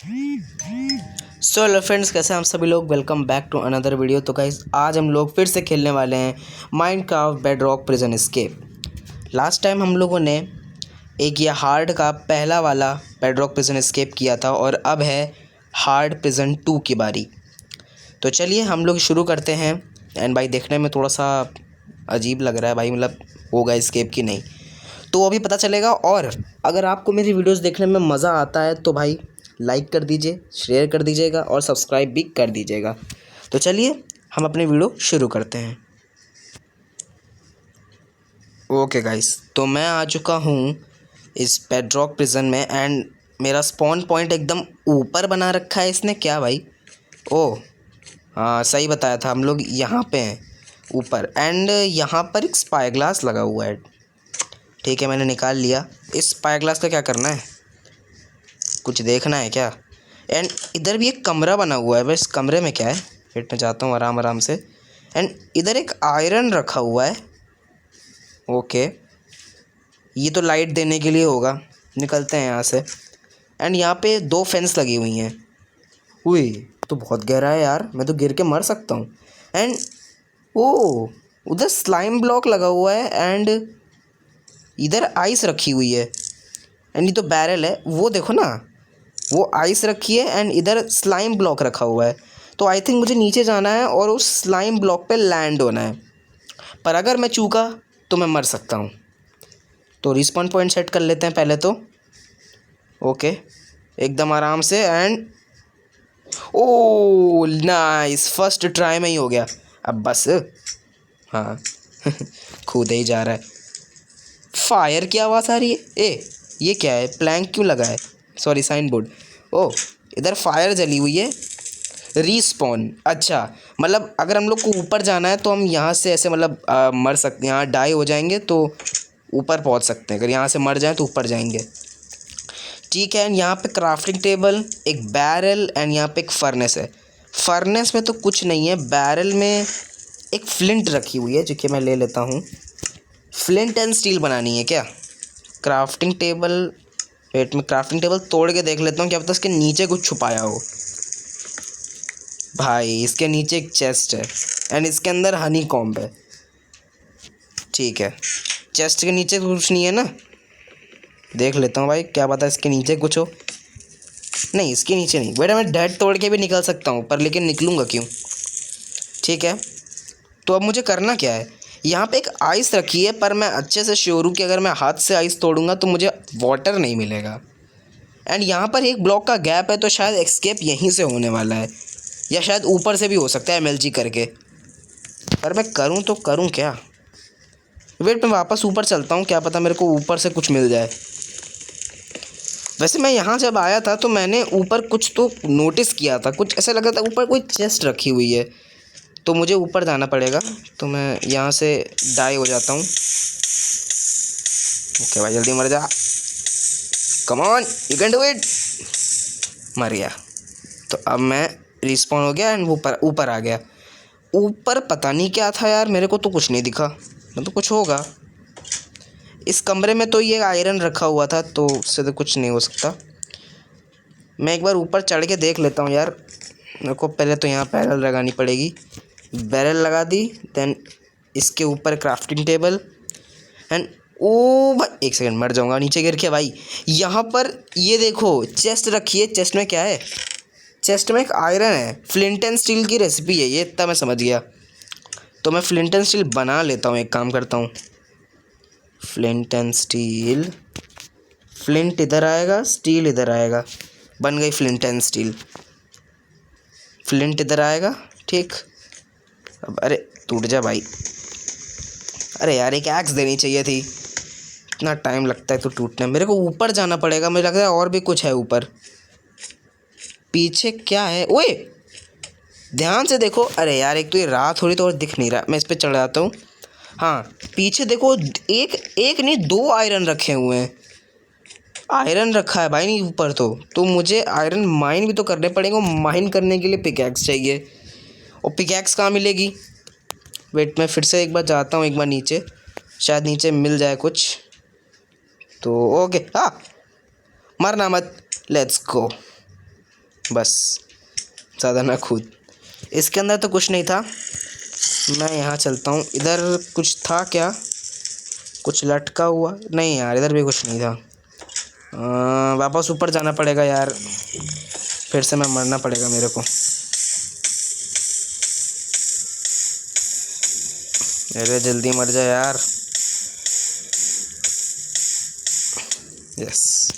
So hello friends, कैसे हैं आप सभी लोग। Welcome back to another video. तो गाइस आज हम लोग फिर से खेलने वाले हैं Minecraft bedrock prison escape. Last time हम लोगों ने एक ये हार्ड का पहला वाला बेडरॉक प्रिजन एस्केप किया था और अब है हार्ड प्रिजन 2 की बारी। तो चलिए हम लोग शुरू करते हैं। एंड भाई देखने में थोड़ा सा अजीब लग रहा है भाई, मतलब होगा एस्केप की नहीं तो वो अभी पता चलेगा। और अगर आपको मेरी वीडियोस देखने में मज़ा आता है तो भाई लाइक कर दीजिए, शेयर कर दीजिएगा और सब्सक्राइब भी कर दीजिएगा। तो चलिए हम अपनी वीडियो शुरू करते हैं। ओके गाइस, तो मैं आ चुका हूँ इस बेडरॉक प्रिजन में एंड मेरा स्पॉन पॉइंट एकदम ऊपर बना रखा है इसने। क्या भाई? ओह हाँ, सही बताया था, हम लोग यहाँ पे हैं ऊपर। एंड यहाँ पर एक स्पाई ग्लास लगा हुआ है। ठीक है, मैंने निकाल लिया। इस स्पाई ग्लास का क्या करना है? कुछ देखना है क्या? एंड इधर भी एक कमरा बना हुआ है। बस कमरे में क्या है? वेट में जाता हूँ आराम आराम से। एंड इधर एक आयरन रखा हुआ है। ओके, ये तो लाइट देने के लिए होगा। निकलते हैं यहाँ से। एंड यहाँ पे 2 फेंस लगी हुई हैं। हुई तो बहुत गहरा है यार, मैं तो गिर के मर सकता हूँ। एंड ओ उधर स्लाइम ब्लॉक लगा हुआ है एंड इधर आइस रखी हुई है। एंड ये तो बैरल है, वो देखो ना, वो आइस रखी है एंड इधर स्लाइम ब्लॉक रखा हुआ है। तो आई थिंक मुझे नीचे जाना है और उस स्लाइम ब्लॉक पे लैंड होना है। पर अगर मैं चूका तो मैं मर सकता हूँ। तो रिस्पॉन पॉइंट सेट कर लेते हैं पहले तो। ओके, एकदम आराम से। And oh nice, first try में ही हो गया। अब बस हाँ कूदे ही जा रहा है। फायर की आवाज़ आ रही है। ये क्या है? प्लैंक क्यों लगा है? Sorry, sign board. ओह, इधर फायर जली हुई है। रीस्पॉन, अच्छा मतलब अगर हम लोग को ऊपर जाना है तो हम यहाँ से ऐसे मतलब मर सकते हैं। यहाँ डाई हो जाएंगे तो ऊपर पहुँच सकते हैं। अगर यहाँ से मर जाएं तो ऊपर जाएंगे। ठीक है। एंड यहाँ पे क्राफ्टिंग टेबल, एक बैरल एंड यहाँ पे एक फर्नेस है। फर्नेस में तो कुछ नहीं है, बैरल में एक फ्लिंट रखी हुई है जो कि मैं ले लेता हूँ। फ्लिंट एंड स्टील बनानी है क्या? क्राफ्टिंग टेबल, वेट में क्राफ्टिंग टेबल तोड़ के देख लेता हूँ, क्या पता इसके नीचे कुछ छुपाया हो। भाई इसके नीचे एक चेस्ट है एंड इसके अंदर हनी कॉम्ब है। ठीक है, चेस्ट के नीचे कुछ नहीं है ना? देख लेता हूँ भाई, क्या पता इसके नीचे कुछ हो। नहीं, इसके नीचे नहीं। बेटा मैं डेड तोड़ के भी निकल सकता हूँ, पर लेकिन निकलूँगा क्यों? ठीक है, तो अब मुझे करना क्या है? यहाँ पे एक आइस रखी है, पर मैं अच्छे से श्योर हूँ कि अगर मैं हाथ से आइस तोड़ूंगा तो मुझे वाटर नहीं मिलेगा। एंड यहाँ पर एक ब्लॉक का गैप है, तो शायद एस्केप यहीं से होने वाला है, या शायद ऊपर से भी हो सकता है एमएलजी करके। पर मैं करूँ तो करूँ क्या? वेट, मैं वापस ऊपर चलता हूँ, क्या पता मेरे को ऊपर से कुछ मिल जाए। वैसे मैं यहाँ जब आया था तो मैंने ऊपर कुछ तो नोटिस किया था, कुछ ऐसा लगा था ऊपर कोई चेस्ट रखी हुई है। तो मुझे ऊपर जाना पड़ेगा। तो मैं यहाँ से डाई हो जाता हूँ। ओके भाई, जल्दी मर जा। Come on, you can do it. मर गया। तो अब मैं रिस्पॉन हो गया एंड ऊपर ऊपर आ गया। ऊपर पता नहीं क्या था यार, मेरे को तो कुछ नहीं दिखा। मैं तो कुछ होगा इस कमरे में। तो ये आयरन रखा हुआ था, तो उससे तो कुछ नहीं हो सकता। मैं एक बार ऊपर चढ़ के देख लेता हूँ यार। मेरे को पहले तो यहाँ बैरल लगानी पड़ेगी। बैरल लगा दी, देन इसके ऊपर क्राफ्टिंग टेबल एंड ओ भाई, एक सेकंड, मर जाऊँगा नीचे गिर के भाई। यहाँ पर ये देखो चेस्ट रखी है। चेस्ट में क्या है? चेस्ट में एक आयरन है। फ्लिंट एंड स्टील की रेसिपी है ये, इतना मैं समझ गया। तो मैं फ्लिंट एंड स्टील बना लेता हूँ। एक काम करता हूँ, फ्लिंट एंड स्टील, फ्लिंट इधर आएगा, स्टील इधर आएगा। बन गई फ्लिंट एंड स्टील। फ्लिंट इधर आएगा, ठीक। अब अरे टूट जा भाई। अरे यार, एक एक्स देनी चाहिए थी। इतना टाइम लगता है तो टूटने में। मेरे को ऊपर जाना पड़ेगा, मुझे लगता है और भी कुछ है ऊपर। पीछे क्या है? ओए ध्यान से देखो। अरे यार, एक तो ये रात हो रही तो और दिख नहीं रहा। मैं इस पर चढ़ जाता हूँ। हाँ, पीछे देखो, एक एक नहीं 2 आयरन रखे हुए हैं। आयरन रखा है भाई नहीं ऊपर। तो मुझे आयरन माइन भी तो करने पड़ेंगे। माइन करने के लिए पिकैक्स चाहिए, और पिकैक्स कहाँ मिलेगी? वेट, मैं फिर से एक बार जाता हूँ, एक बार नीचे, शायद नीचे मिल जाए कुछ। तो ओके, हाँ, मरना मत, लेट्स गो। बस, ज़्यादा ना कूद। इसके अंदर तो कुछ नहीं था, मैं यहाँ चलता हूँ। इधर कुछ था क्या? कुछ लटका हुआ? नहीं यार, इधर भी कुछ नहीं था। वापस ऊपर जाना पड़ेगा यार, फिर से मैं मरना पड़ेगा मेरे को। अरे जल्दी मर जा यार। यस,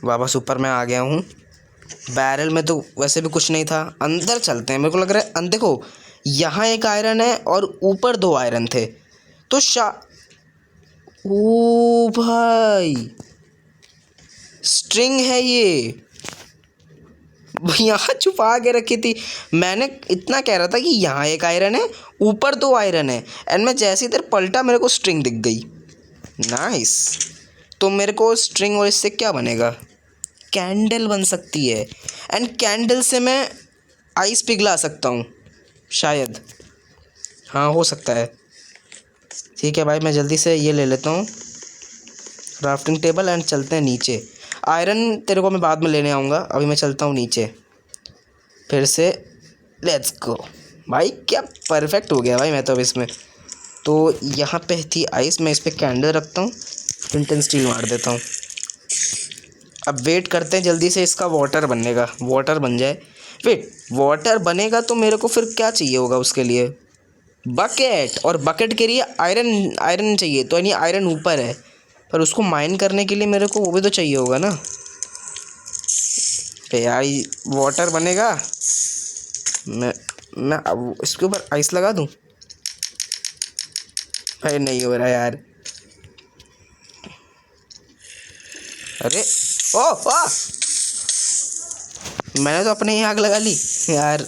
वापस ऊपर मैं आ गया हूँ। बैरल में तो वैसे भी कुछ नहीं था। अंदर चलते हैं, मेरे को लग रहा है देखो, यहाँ एक आयरन है और ऊपर 2 आयरन थे तो ओ भाई, स्ट्रिंग है ये। यहाँ छुपा के रखी थी। मैंने इतना कह रहा था कि यहाँ एक आयरन है, ऊपर 2 आयरन है, एंड मैं जैसे इधर पलटा मेरे को स्ट्रिंग दिख गई। नाइस। तो मेरे को स्ट्रिंग और इससे क्या बनेगा? कैंडल बन सकती है, एंड कैंडल से मैं आइस पिघला सकता हूँ शायद। हाँ, हो सकता है। ठीक है भाई, मैं जल्दी से ये ले लेता हूँ क्राफ्टिंग टेबल, एंड चलते हैं नीचे। आयरन तेरे को मैं बाद में लेने आऊँगा, अभी मैं चलता हूँ नीचे फिर से। लेट्स गो भाई, क्या परफेक्ट हो गया भाई मैं तो अब इसमें। तो यहाँ पे थी आइस, मैं इस पर कैंडल रखता हूँ, फ्लिंट स्टील मार देता हूँ। अब वेट करते हैं जल्दी से इसका वाटर बनने का, वाटर बन जाए। वेट, वाटर बनेगा तो मेरे को फिर क्या चाहिए होगा उसके लिए? बकेट, और बकेट के लिए आयरन, आयरन चाहिए। तो यानी आयरन ऊपर है, पर उसको माइन करने के लिए मेरे को वो भी तो चाहिए होगा ना। यार वाटर बनेगा, मैं अब इसके ऊपर आइस लगा दूं? अरे नहीं हो रहा यार। अरे ओ आ! मैंने तो अपने ही आग लगा ली यार।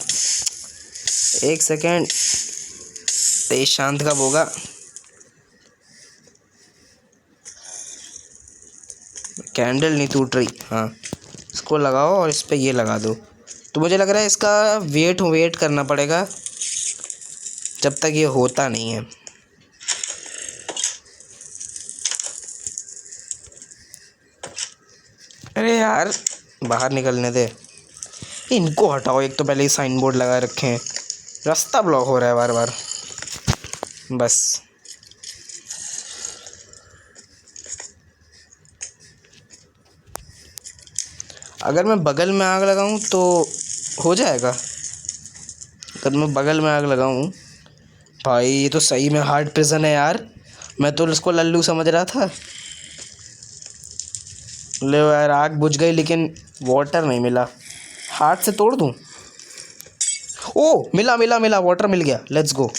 एक सेकेंड, तेज शांत कब होगा? कैंडल नहीं टूट रही। हाँ, इसको लगाओ और इस पे ये लगा दो। तो मुझे लग रहा है इसका वेट करना पड़ेगा जब तक ये होता नहीं है। अरे यार, बाहर निकलने दे। इनको हटाओ, एक तो पहले ही साइन बोर्ड लगा रखे हैं, रास्ता ब्लॉक हो रहा है बार बार। बस, अगर मैं बगल में आग लगाऊं तो हो जाएगा। अगर मैं बगल में आग लगाऊं, भाई ये तो सही में हार्ड प्रिजन है यार। मैं तो इसको लल्लू समझ रहा था। ले यार, आग बुझ गई लेकिन वाटर नहीं मिला। हाथ से तोड़ दूं? ओ, मिला मिला मिला, वाटर मिल गया। लेट्स गो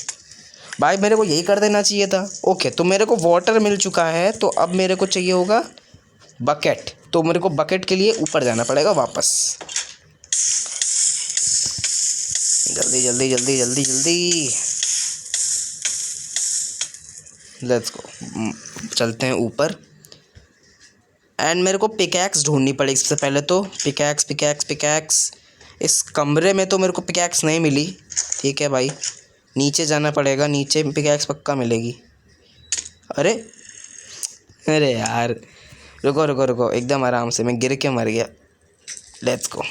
भाई, मेरे को यही कर देना चाहिए था। ओके, तो मेरे को वाटर मिल चुका है, तो अब मेरे को चाहिए होगा बकेट। तो मेरे को बकेट के लिए ऊपर जाना पड़ेगा वापस। जल्दी जल्दी जल्दी जल्दी जल्दी, लेट्स गो। चलते हैं ऊपर, एंड मेरे को पिकैक्स ढूंढनी पड़ेगी सबसे पहले। तो पिकैक्स पिकैक्स पिकैक्स, इस कमरे में तो मेरे को पिकैक्स नहीं मिली। ठीक है भाई, नीचे जाना पड़ेगा, नीचे पिकैक्स पक्का मिलेगी। अरे अरे यार, रुको रुको रुको, एकदम आराम से, मैं गिर के मर गया। लेट्स गो,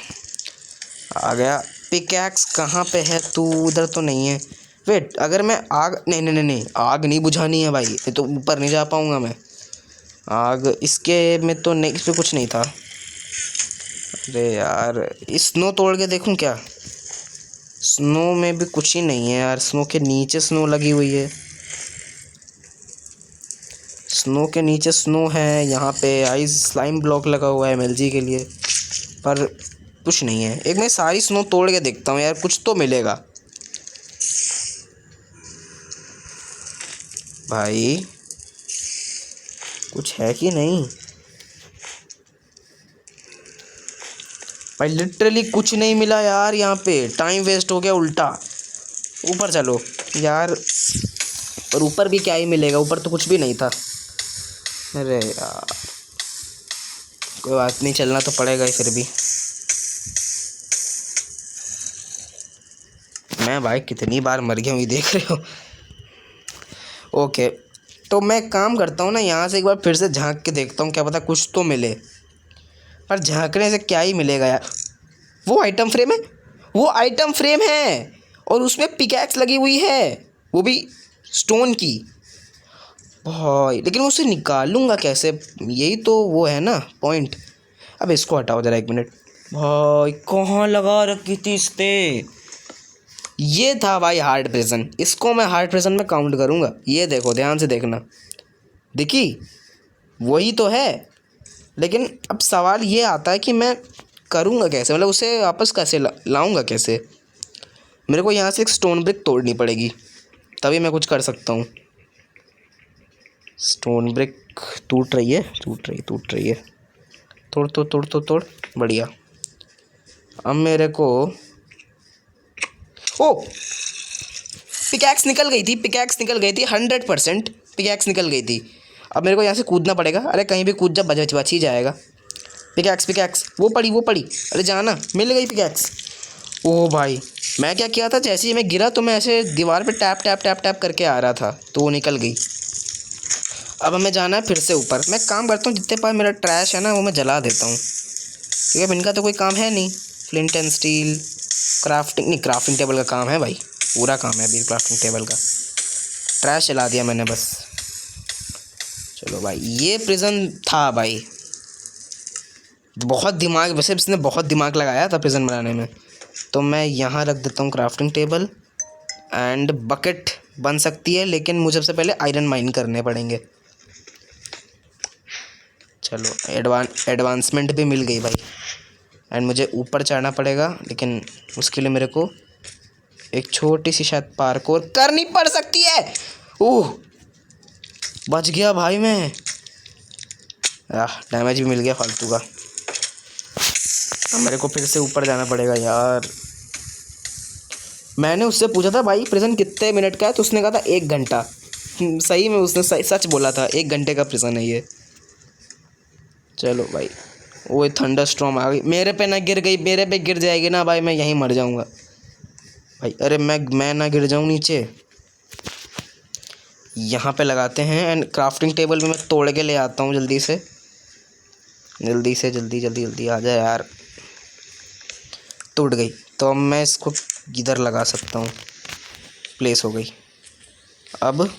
आ गया। पिकैक्स कहाँ पे है तू? उधर तो नहीं है। वेट, अगर मैं आग, नहीं नहीं नहीं नहीं, आग नहीं बुझानी है भाई, ये तो ऊपर नहीं जा पाऊँगा मैं। आग इसके में तो नहीं, इस पर कुछ नहीं था। अरे यार, स्नो तोड़ के देखूं क्या? स्नो में भी कुछ ही नहीं है यार। स्नो के नीचे स्नो लगी हुई है, स्नो के नीचे स्नो है। यहाँ पे आइस स्लाइम ब्लॉक लगा हुआ है एमएलजी के लिए, पर कुछ नहीं है। एक मैं सारी स्नो तोड़ के देखता हूँ यार, कुछ तो मिलेगा भाई। कुछ है कि नहीं भाई? लिटरली कुछ नहीं मिला यार, यहाँ पे टाइम वेस्ट हो गया उल्टा। ऊपर चलो यार, और ऊपर भी क्या ही मिलेगा, ऊपर तो कुछ भी नहीं था। अरे यार, कोई बात नहीं, चलना तो पड़ेगा ही फिर भी। मैं भाई कितनी बार मर गया हूँ, ये देख रहे हो। ओके, तो मैं काम करता हूँ ना, यहाँ से एक बार फिर से झांक के देखता हूँ, क्या पता कुछ तो मिले। पर झांकने से क्या ही मिलेगा यार। वो आइटम फ्रेम है, वो आइटम फ्रेम है, और उसमें पिकैक्स लगी हुई है, वो भी स्टोन की। भाई लेकिन मैं उसे निकालूंगा कैसे, यही तो वो है ना पॉइंट। अब इसको हटाओ ज़रा 1 मिनट। भाई कहाँ लगा रखी थी इसने। ये था भाई हार्ड प्रेजन, इसको मैं हार्ड प्रेजन में काउंट करूँगा। ये देखो ध्यान से देखना, देखी वही तो है। लेकिन अब सवाल ये आता है कि मैं करूँगा कैसे, मतलब उसे वापस कैसे लाऊंगा कैसे। मेरे को यहाँ से एक स्टोन ब्रिक तोड़नी पड़ेगी, तभी मैं कुछ कर सकता हूँ। स्टोन ब्रिक टूट रही है, टूट रही टूट रही है। तोड़ तो तोड़ तो तोड़, बढ़िया। अब मेरे को, ओ पिकैक्स निकल गई थी, पिकैक्स निकल गई थी, 100% पिकैक्स निकल गई थी। अब मेरे को यहाँ से कूदना पड़ेगा। अरे कहीं भी कूद जा, बच ही जाएगा। पिकैक्स पिकैक्स, वो पड़ी। अरे जाना, मिल गई पिकैक्स। ओह भाई, मैं क्या किया था, जैसे ही मैं गिरा तो मैं ऐसे दीवार पे टैप टैप टैप टैप करके आ रहा था, तो वो निकल गई। अब हमें जाना है फिर से ऊपर। मैं काम करता हूँ, जितने पास मेरा ट्रैश है ना वो मैं जला देता हूँ, क्योंकि अब इनका तो कोई काम है नहीं। फ्लिंट एंड स्टील, क्राफ्टिंग नहीं, क्राफ्टिंग टेबल का काम है भाई, पूरा काम है अभी क्राफ्टिंग टेबल का। ट्रैश जला दिया मैंने बस। चलो भाई, ये प्रिजन था भाई, बहुत दिमाग, वैसे इसने बहुत दिमाग लगाया था प्रिजन बनाने में। तो मैं यहाँ रख देता हूँ क्राफ्टिंग टेबल, एंड बकेट बन सकती है, लेकिन मुझे सबसे पहले आयरन माइन करने पड़ेंगे। चलो एडवांसमेंट भी मिल गई भाई। एंड मुझे ऊपर चढ़ना पड़ेगा, लेकिन उसके लिए मेरे को एक छोटी सी शायद पार्कोर करनी पड़ सकती है। ओह बच गया भाई मैं। डैमेज भी मिल गया फालतू का। अब मेरे को फिर से ऊपर जाना पड़ेगा यार। मैंने उससे पूछा था भाई प्रिजन कितने मिनट का है, तो उसने कहा था 1 घंटा। सही में उसने सच बोला था, 1 घंटे का प्रिजन है ये। चलो भाई, वो थंडर स्टॉर्म आ गई, मेरे पे ना गिर गई, मेरे पे गिर जाएगी ना भाई मैं यहीं मर जाऊंगा भाई। अरे मैं ना गिर जाऊं नीचे। यहाँ पे लगाते हैं, एंड क्राफ्टिंग टेबल भी मैं तोड़ के ले आता हूँ जल्दी से। जल्दी आ जा यार। टूट गई, तो अब मैं इसको इधर लगा सकता हूँ, प्लेस हो गई। अब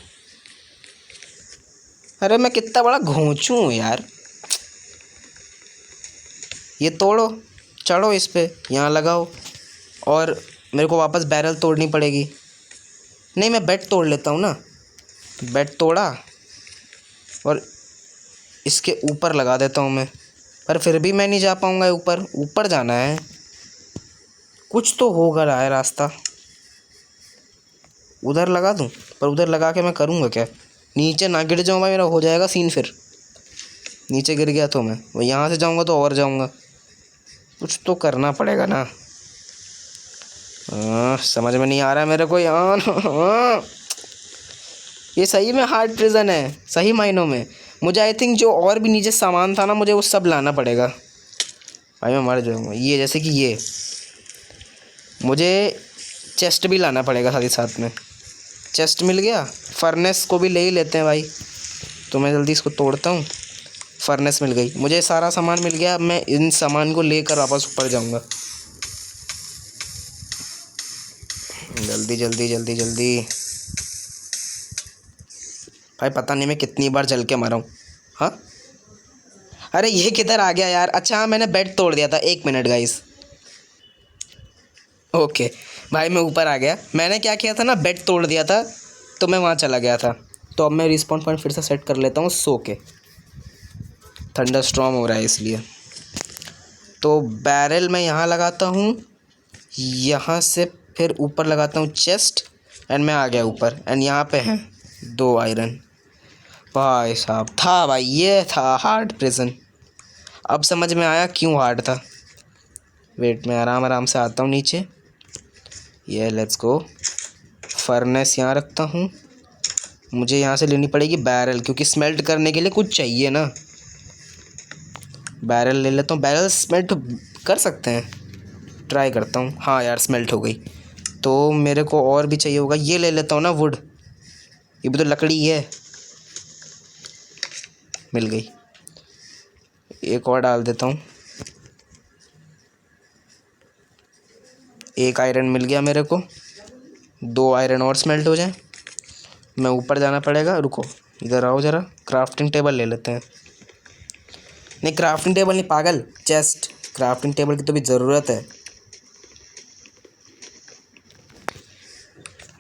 अरे मैं कितना बड़ा घोंचू हूँ यार। ये तोड़ो, चढ़ो इस पे, यहाँ लगाओ, और मेरे को वापस बैरल तोड़नी पड़ेगी। नहीं, मैं बेड तोड़ लेता हूँ ना। बेड तोड़ा और इसके ऊपर लगा देता हूँ मैं, पर फिर भी मैं नहीं जा पाऊँगा ऊपर। ऊपर जाना है, कुछ तो होगा रहा है रास्ता। उधर लगा दूँ, पर उधर लगा के मैं करूँगा क्या, नीचे ना गिर जाऊँ भाई, मेरा हो जाएगा सीन फिर। नीचे गिर गया तो मैं यहाँ से जाऊँगा तो और जाऊँगा, कुछ तो करना पड़ेगा ना। समझ में नहीं आ रहा है मेरे को यार। ये सही में हार्ड प्रिजन है, सही मायनों में। मुझे आई थिंक जो और भी नीचे सामान था ना, मुझे वो सब लाना पड़ेगा भाई, मैं मर जाऊँगा। ये जैसे कि ये मुझे चेस्ट भी लाना पड़ेगा साथ ही साथ में। चेस्ट मिल गया, फर्नेस को भी ले ही लेते हैं भाई। तो मैं जल्दी इसको तोड़ता हूँ। फर्नेस मिल गई, मुझे सारा सामान मिल गया। अब मैं इन सामान को लेकर वापस ऊपर जाऊँगा। जल्दी भाई, पता नहीं मैं कितनी बार जल के मरा हूँ। हाँ, अरे ये किधर आ गया यार। अच्छा हाँ, मैंने बेड तोड़ दिया था। 1 मिनट गाइस। ओके भाई, मैं ऊपर आ गया। मैंने क्या किया था ना, बेड तोड़ दिया था, तो मैं वहाँ चला गया था। तो अब मैं रिस्पॉन्स पॉइंट फिर से सेट कर लेता हूँ सो के। थंडर स्टॉर्म हो रहा है इसलिए। तो बैरल मैं यहाँ लगाता हूँ, यहाँ से फिर ऊपर लगाता हूँ चेस्ट, एंड मैं आ गया ऊपर। एंड यहाँ पे हैं 2 आयरन। भाई साहब था भाई, ये था हार्ड प्रिजन। अब समझ में आया क्यों हार्ड था। वेट, मैं आराम से आता हूँ नीचे। ये लेट्स गो। फर्नेस यहाँ रखता हूँ। मुझे यहाँ से लेनी पड़ेगी बैरल, क्योंकि स्मेल्ट करने के लिए कुछ चाहिए ना। बैरल ले लेता हूँ। बैरल स्मेल्ट कर सकते हैं, ट्राई करता हूँ। हाँ यार, स्मेल्ट हो गई। तो मेरे को और भी चाहिए होगा, ये ले लेता हूँ ना वुड, ये भी तो लकड़ी है। मिल गई, एक और डाल देता हूँ। एक आयरन मिल गया मेरे को, 2 आयरन और स्मेल्ट हो जाए। मैं ऊपर जाना पड़ेगा, रुको इधर आओ ज़रा, क्राफ्टिंग टेबल ले लेते हैं। नहीं क्राफ्टिंग टेबल नहीं पागल, चेस्ट, क्राफ्टिंग टेबल की तो भी ज़रूरत है।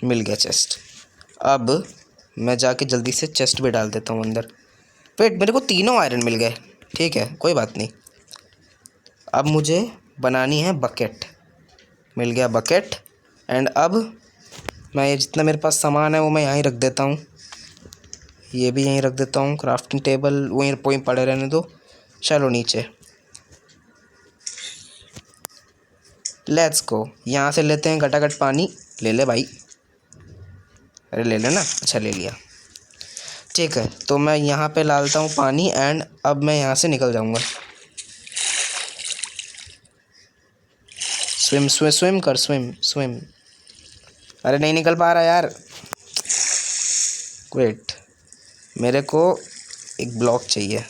मिल गया चेस्ट। अब मैं जाके जल्दी से चेस्ट भी डाल देता हूँ अंदर। वेट, मेरे को तीनों आयरन मिल गए, ठीक है कोई बात नहीं। अब मुझे बनानी है बकेट। मिल गया बकेट। एंड अब मैं ये जितना मेरे पास सामान है वो मैं यहीं रख देता हूँ, ये भी यहीं रख देता हूँ। क्राफ्टिंग टेबल वहीं पड़े रहने दो। चलो नीचे, लेट्स गो। यहाँ से लेते हैं घटाघट पानी। ले ले भाई, अरे ले लेना, अच्छा ले लिया, ठीक है। तो मैं यहाँ पे डालता हूँ पानी एंड अब मैं यहाँ से निकल जाऊँगा। स्विम स्विम स्विम कर, स्विम स्विम। अरे नहीं निकल पा रहा यार, वेट, मेरे को एक ब्लॉक चाहिए।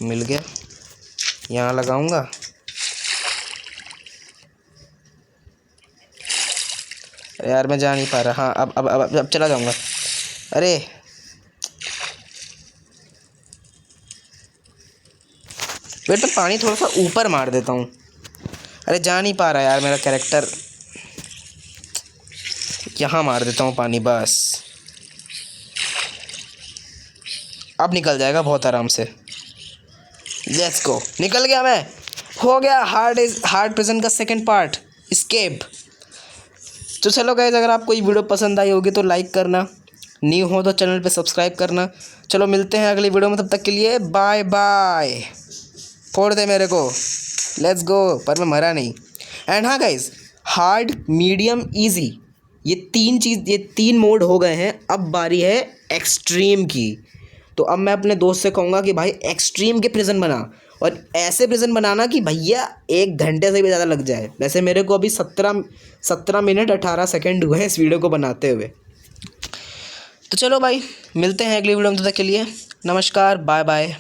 मिल गया, यहाँ लगाऊंगा। अरे यार मैं जा नहीं पा रहा। हाँ अब चला जाऊंगा। अरे वेट, मैं पानी थोड़ा सा ऊपर मार देता हूँ। अरे जा नहीं पा रहा यार मेरा कैरेक्टर। यहाँ मार देता हूँ पानी, बस अब निकल जाएगा बहुत आराम से। लेट्स गो, निकल गया मैं, हो गया। हार्ड प्रिजन का सेकंड पार्ट, एस्केप। तो चलो गाइस, अगर आपको ये वीडियो पसंद आई होगी तो लाइक करना, न्यू हो तो चैनल पे सब्सक्राइब करना। चलो मिलते हैं अगली वीडियो में, तब तक के लिए बाय बाय। फोड़ दे मेरे को, लेट्स गो। पर मैं मरा नहीं। एंड हाँ गाइस, हार्ड मीडियम ईजी, ये 3 मोड हो गए हैं। अब बारी है एक्सट्रीम की। तो अब मैं अपने दोस्त से कहूँगा कि भाई एक्सट्रीम के प्रिजन बना, और ऐसे प्रिजन बनाना कि भैया 1 घंटे से भी ज़्यादा लग जाए। वैसे मेरे को अभी 17 मिनट 18 सेकेंड हुए हैं इस वीडियो को बनाते हुए। तो चलो भाई, मिलते हैं अगली वीडियो में, तब तक के लिए नमस्कार, बाय बाय।